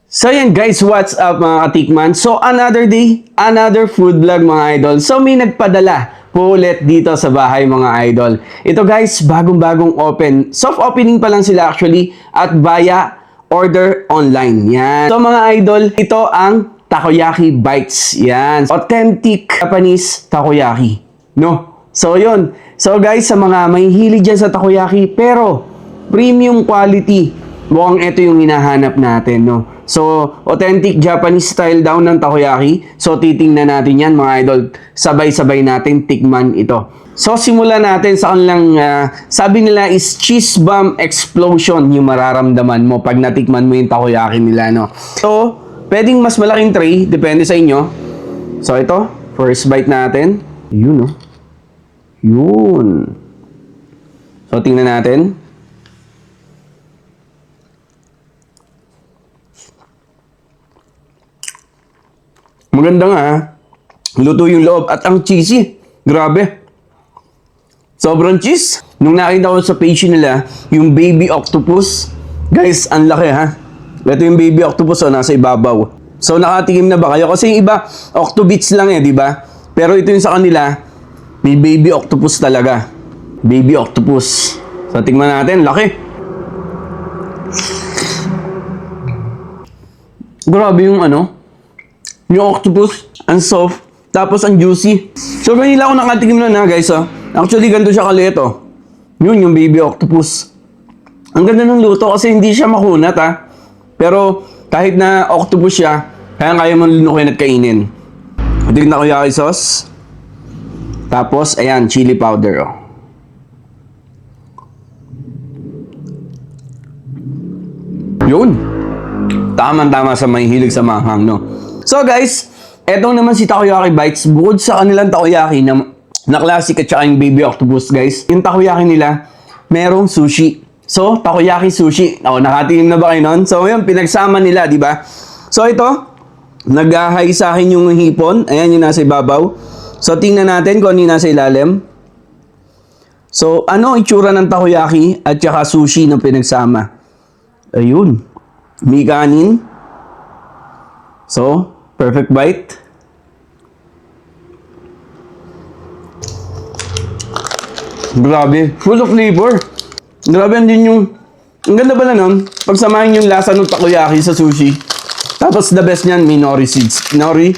So yan guys, what's up mga katikman? So another day, another food vlog mga idol. So may nagpadala po ulit dito sa bahay mga idol. Ito guys, bagong-bagong open. Soft opening pa lang sila actually at via order online. Yan. So mga idol, ito ang Takoyaki Bites. Yan. Authentic Japanese takoyaki. No? So yun. So guys, sa mga may hilig dyan sa takoyaki pero premium quality, mukhang ito yung hinahanap natin, no? So, authentic Japanese style daw ng takoyaki. So, titingnan natin yan, mga idol. Sabay-sabay natin tikman ito. So, simulan natin sa kanilang, sabi nila is cheese bomb explosion yung mararamdaman mo pag natikman mo yung takoyaki nila, no? So, pwedeng mas malaking tray, depende sa inyo. So, ito, first bite natin. Yun, no? Yun. So, tingnan natin. Maganda nga, luto yung loob at ang cheesy. Grabe. Sobrang cheese. Nung nakita ko sa page nila, yung baby octopus. Guys, ang laki ha. Ito yung baby octopus nasa ibabaw. So nakatikim na ba kayo? Kasi yung iba, octobits lang di ba? Pero ito yung sa kanila, may baby octopus talaga. Baby octopus. So tingnan natin, laki. Grabe yung yung octopus, ang soft, tapos ang juicy. So, ganyan lang ako nakatikim na guys, Actually, ganito siya kaliit, Yun, yung baby octopus. Ang ganda ng luto kasi hindi siya makunat, Pero, kahit na octopus siya, kaya mo linukin at kainin. Ating takoyaki sauce. Tapos, ayan, chili powder, Yun. Tama-tama sa may hilig sa manghang, no? So guys, etong naman si Takoyaki Bites, bukod sa kanilang takoyaki na classic at saka yung baby octopus guys, yung takoyaki nila, merong sushi. So, takoyaki sushi. Nakatingin na ba kayo nun? So, yun, pinagsama nila, di ba? So, ito, nag-hi sa akin yung hipon. Ayan yung nasa ibabaw. So, tingnan natin kung ano yung nasa ilalim. So, ano ang itsura ng takoyaki at saka sushi na pinagsama? Ayun. May kanin. So, perfect bite. Grabe. Full of flavor. Grabe din yung... Ang ganda pala nun. Pagsamahin yung lasa ng takoyaki sa sushi. Tapos the best niyan, may nori seeds. Nori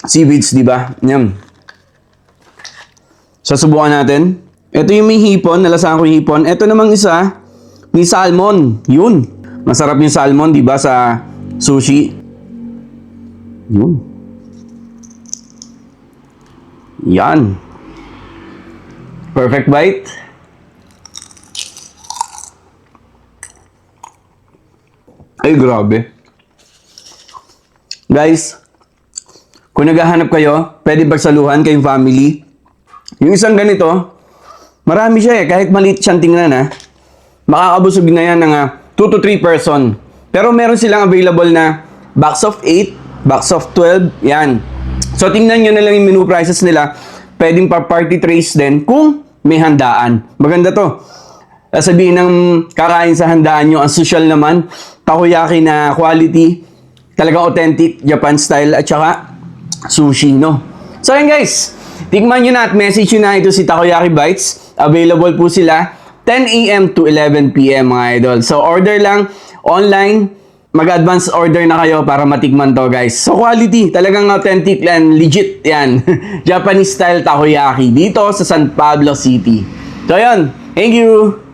seaweeds, di ba? Yan. So, subukan natin. Ito yung may hipon. Nalasahan ko yung hipon. Ito namang isa, may salmon. Yun. Masarap yung salmon, di ba, sa sushi. Yun. Yan. Perfect bite. Ay, grabe. Guys, kung naghahanap kayo, pwede pagsaluhan kayong family. Yung isang ganito, marami siya kahit maliit siyang tingnan makakabusog na yan ng 2 to 3 person. Pero meron silang available na box of 8, box of 12, yan. So, tingnan nyo na lang yung menu prices nila. Pwedeng pa party trays din kung may handaan. Maganda to. Sabihin ng kakain sa handaan nyo, ang social naman, takoyaki na quality, talagang authentic, Japan style, at saka sushi, no? So, yan guys. Tikman nyo na at message nyo na ito si Takoyaki Bites. Available po sila 10 a.m. to 11 p.m. mga idol. So, order lang online. Mag-advance order na kayo para matikman to guys. So quality, talagang authentic and legit yan. Japanese style takoyaki dito sa San Pablo City. So yun, thank you!